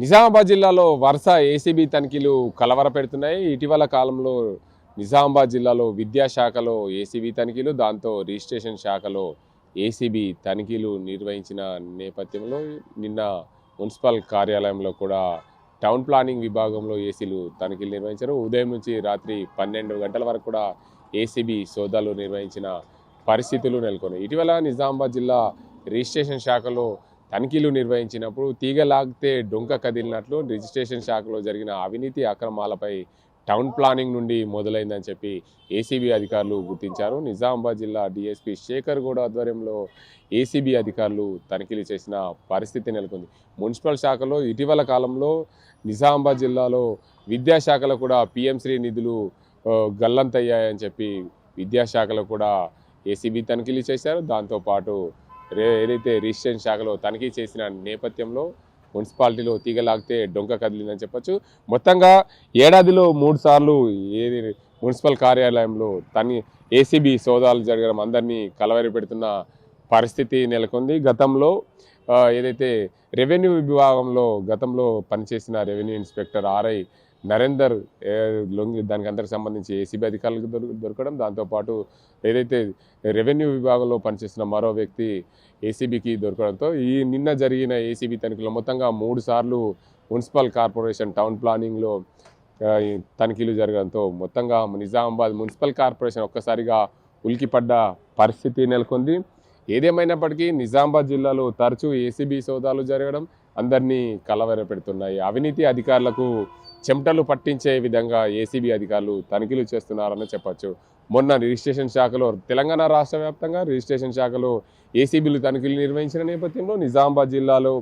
నిజామాబాద్ జిల్లాలో వరుస ఏసీబీ తనిఖీలు కలవరపెడుతున్నాయి. ఇటీవల కాలంలో నిజామాబాద్ జిల్లాలో విద్యాశాఖలో ఏసీబీ తనిఖీలు, దాంతో రిజిస్ట్రేషన్ శాఖలో ఏసీబీ తనిఖీలు నిర్వహించిన నేపథ్యంలో నిన్న మున్సిపల్ కార్యాలయంలో కూడా టౌన్ ప్లానింగ్ విభాగంలో ఏసీలు తనిఖీలు నిర్వహించారు. ఉదయం నుంచి రాత్రి 12 గంటల వరకు కూడా ఏసీబీ సోదాలు నిర్వహించిన పరిస్థితులు నెలకొన్నాయి. ఇటీవల నిజామాబాద్ జిల్లా రిజిస్ట్రేషన్ శాఖలో తనిఖీలు నిర్వహించినప్పుడు తీగలాగితే డొంక కదిలినట్లు రిజిస్ట్రేషన్ శాఖలో జరిగిన అవినీతి అక్రమాలపై టౌన్ ప్లానింగ్ నుండి మొదలైందని చెప్పి ఏసీబీ అధికారులు గుర్తించారు. నిజామాబాద్ జిల్లా డీఎస్పీ శేఖర్ గౌడ్ ఆధ్వర్యంలో ఏసీబీ అధికారులు తనిఖీలు చేసిన పరిస్థితి నెలకొంది. మున్సిపల్ శాఖలో ఇటీవల కాలంలో నిజామాబాద్ జిల్లాలో విద్యాశాఖలో కూడా పిఎంశ్రీ నిధులు గల్లంతయ్యాయని చెప్పి విద్యాశాఖలో కూడా ఏసీబీ తనిఖీలు చేశారు. దాంతోపాటు ఏదైతే రిజిస్ట్రేషన్ శాఖలో తనిఖీ చేసిన నేపథ్యంలో మున్సిపాలిటీలో తీగలాగితే డొంక కదిలిందని చెప్పొచ్చు. మొత్తంగా ఏడాదిలో 3 సార్లు ఏది మున్సిపల్ కార్యాలయంలో ఏసీబీ సోదాలు జరగడం అందరినీ కలవరి పెడుతున్న పరిస్థితి నెలకొంది. గతంలో ఏదైతే రెవెన్యూ విభాగంలో గతంలో పనిచేసిన రెవెన్యూ ఇన్స్పెక్టర్ ఆర్ఐ నరేందర్ దానికి అందరికి సంబంధించి ఏసీబీ అధికారులకు దొరకడం, దాంతోపాటు ఏదైతే రెవెన్యూ విభాగంలో పనిచేసిన మరో వ్యక్తి ఏసీబీకి దొరకడంతో నిన్న జరిగిన ఏసీబీ తనిఖీలో మొత్తంగా 3 సార్లు మున్సిపల్ కార్పొరేషన్ టౌన్ ప్లానింగ్లో తనిఖీలు జరగడంతో మొత్తంగా నిజామాబాద్ మున్సిపల్ కార్పొరేషన్ ఒక్కసారిగా ఉలికిపడ్డ పరిస్థితి నెలకొంది. ఏదేమైనప్పటికీ నిజామాబాద్ జిల్లాలో తరచూ ఏసీబీ సోదాలు జరగడం అందరినీ కలవరపెడుతున్నాయి. అవినీతి అధికారులకు చెమటలు పట్టించే విధంగా ఏసీబీ అధికారులు తనిఖీలు చేస్తున్నారని చెప్పచ్చు. మొన్న రిజిస్ట్రేషన్ శాఖలో తెలంగాణ రాష్ట్ర వ్యాప్తంగా రిజిస్ట్రేషన్ శాఖలో ఏసీబీలు తనిఖీలు నిర్వహించిన నేపథ్యంలో నిజామాబాద్ జిల్లాలో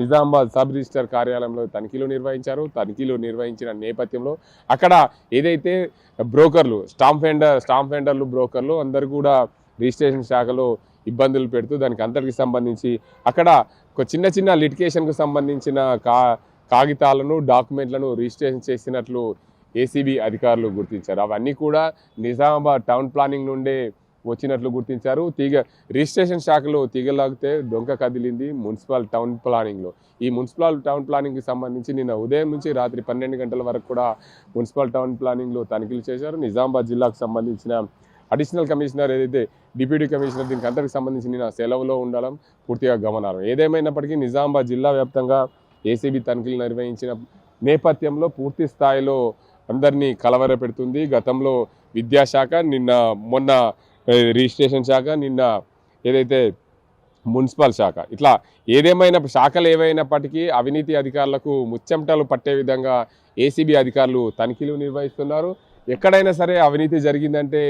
నిజామాబాద్ సబ్ రిజిస్టర్ కార్యాలయంలో తనిఖీలు నిర్వహించారు. తనిఖీలు నిర్వహించిన నేపథ్యంలో అక్కడ ఏదైతే బ్రోకర్లు స్టాంప్ వెండర్లు బ్రోకర్లు అందరూ కూడా రిజిస్ట్రేషన్ శాఖలో ఇబ్బందులు పెడుతూ దానికి అంతటికి సంబంధించి అక్కడ చిన్న చిన్న లిటిగేషన్కు సంబంధించిన కాగితాలను డాక్యుమెంట్లను రిజిస్ట్రేషన్ చేసినట్లు ఏసీబీ అధికారులు గుర్తించారు. అవన్నీ కూడా నిజామాబాద్ టౌన్ ప్లానింగ్ నుండే వచ్చినట్లు గుర్తించారు. రిజిస్ట్రేషన్ శాఖలో తీగలాగితే డొంక కదిలింది మున్సిపల్ టౌన్ ప్లానింగ్లో. ఈ మున్సిపల్ టౌన్ ప్లానింగ్కి సంబంధించి నిన్న ఉదయం నుంచి రాత్రి 12 గంటల వరకు కూడా మున్సిపల్ టౌన్ ప్లానింగ్లో తనిఖీలు చేశారు. నిజామాబాద్ జిల్లాకు సంబంధించిన అడిషనల్ కమిషనర్ ఏదైతే డిప్యూటీ కమిషనర్ దీనికి అందరికి సంబంధించి నిన్న సెలవులో ఉండడం పూర్తిగా గమనార్హం. ఏదేమైనప్పటికీ నిజామాబాద్ జిల్లా వ్యాప్తంగా ఏసీబీ తనిఖీలు నిర్వహించిన నేపథ్యంలో పూర్తి స్థాయిలో అందరినీ కలవరపెడుతుంది. గతంలో విద్యాశాఖ, మొన్న రిజిస్ట్రేషన్ శాఖ, నిన్న ఏదైతే మున్సిపల్ శాఖ, ఇట్లా ఏదేమైనా శాఖలు ఏవైనప్పటికీ అవినీతి అధికారులకు ముచ్చెమటలు పట్టే విధంగా ఏసీబీ అధికారులు తనిఖీలు నిర్వహిస్తున్నారు. ఎక్కడైనా సరే అవినీతి జరిగిందంటే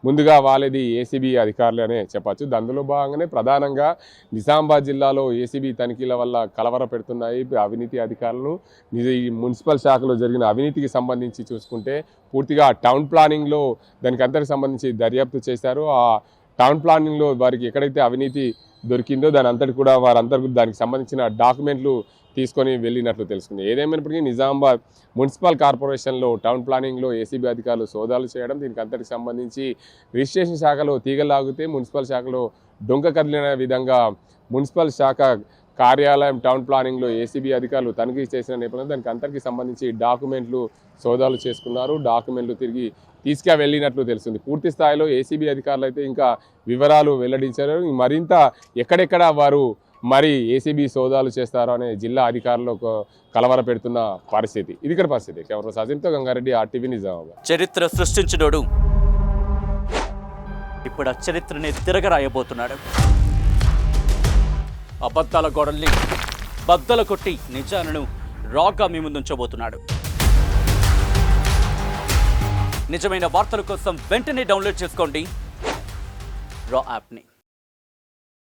ముందుగా వాళ్ళది ఏసీబీ అధికారులు అనే చెప్పచ్చు. అందులో భాగంగానే ప్రధానంగా నిజామాబాద్ జిల్లాలో ఏసీబీ తనిఖీల వల్ల కలవర పెడుతున్నాయి అవినీతి అధికారులను. ఈ మున్సిపల్ శాఖలో జరిగిన అవినీతికి సంబంధించి చూసుకుంటే పూర్తిగా టౌన్ ప్లానింగ్లో దానికి అంతటికి సంబంధించి దర్యాప్తు చేశారు. ఆ టౌన్ ప్లానింగ్లో వారికి ఎక్కడైతే అవినీతి దొరికిందో వారందరూ దానికి సంబంధించిన డాక్యుమెంట్లు తీసుకొని వెళ్ళినట్లు తెలుసుకుంది. ఏదేమైనప్పటికీ నిజామాబాద్ మున్సిపల్ కార్పొరేషన్లో టౌన్ ప్లానింగ్లో ఏసీబీ అధికారులు సోదాలు చేయడం, దీనికి అంతటికి సంబంధించి రిజిస్ట్రేషన్ శాఖలో తీగలాగితే మున్సిపల్ శాఖలో డొంక కదిలిన విధంగా మున్సిపల్ శాఖ కార్యాలయం టౌన్ ప్లానింగ్లో ఏసీబీ అధికారులు తనిఖీ చేసిన నేపథ్యంలో దానికి అంతటికి సంబంధించి డాక్యుమెంట్లు సోదాలు చేసుకున్నారు. డాక్యుమెంట్లు తిరిగి తీసుకువెళ్ళినట్లు తెలుస్తుంది. పూర్తి స్థాయిలో ఏసీబీ అధికారులు అయితే ఇంకా వివరాలు వెల్లడించారు. మరింత ఎక్కడెక్కడ వారు ఏసీబీ సోదాలు చేస్తారో అనే జిల్లా అధికారులు కలవర పెడుతున్న పరిస్థితి. ఇది ఇక్కడ పరిస్థితి. కెమెరా సాజింతో గంగారెడ్డి, RTV నిజామాబాద్. చరిత్ర సృష్టించినోడు ఇప్పుడు ఆ చరిత్రని తిరగరాయబోతున్నాడు. అబద్ధాల గోడల్ని బద్దలు కొట్టి నిజాలను రాగా మీ ముందుంచబోతున్నాడు. నిజమైన వార్తల కోసం వెంటనే డౌన్లోడ్ చేసుకోండి రా యాప్ని.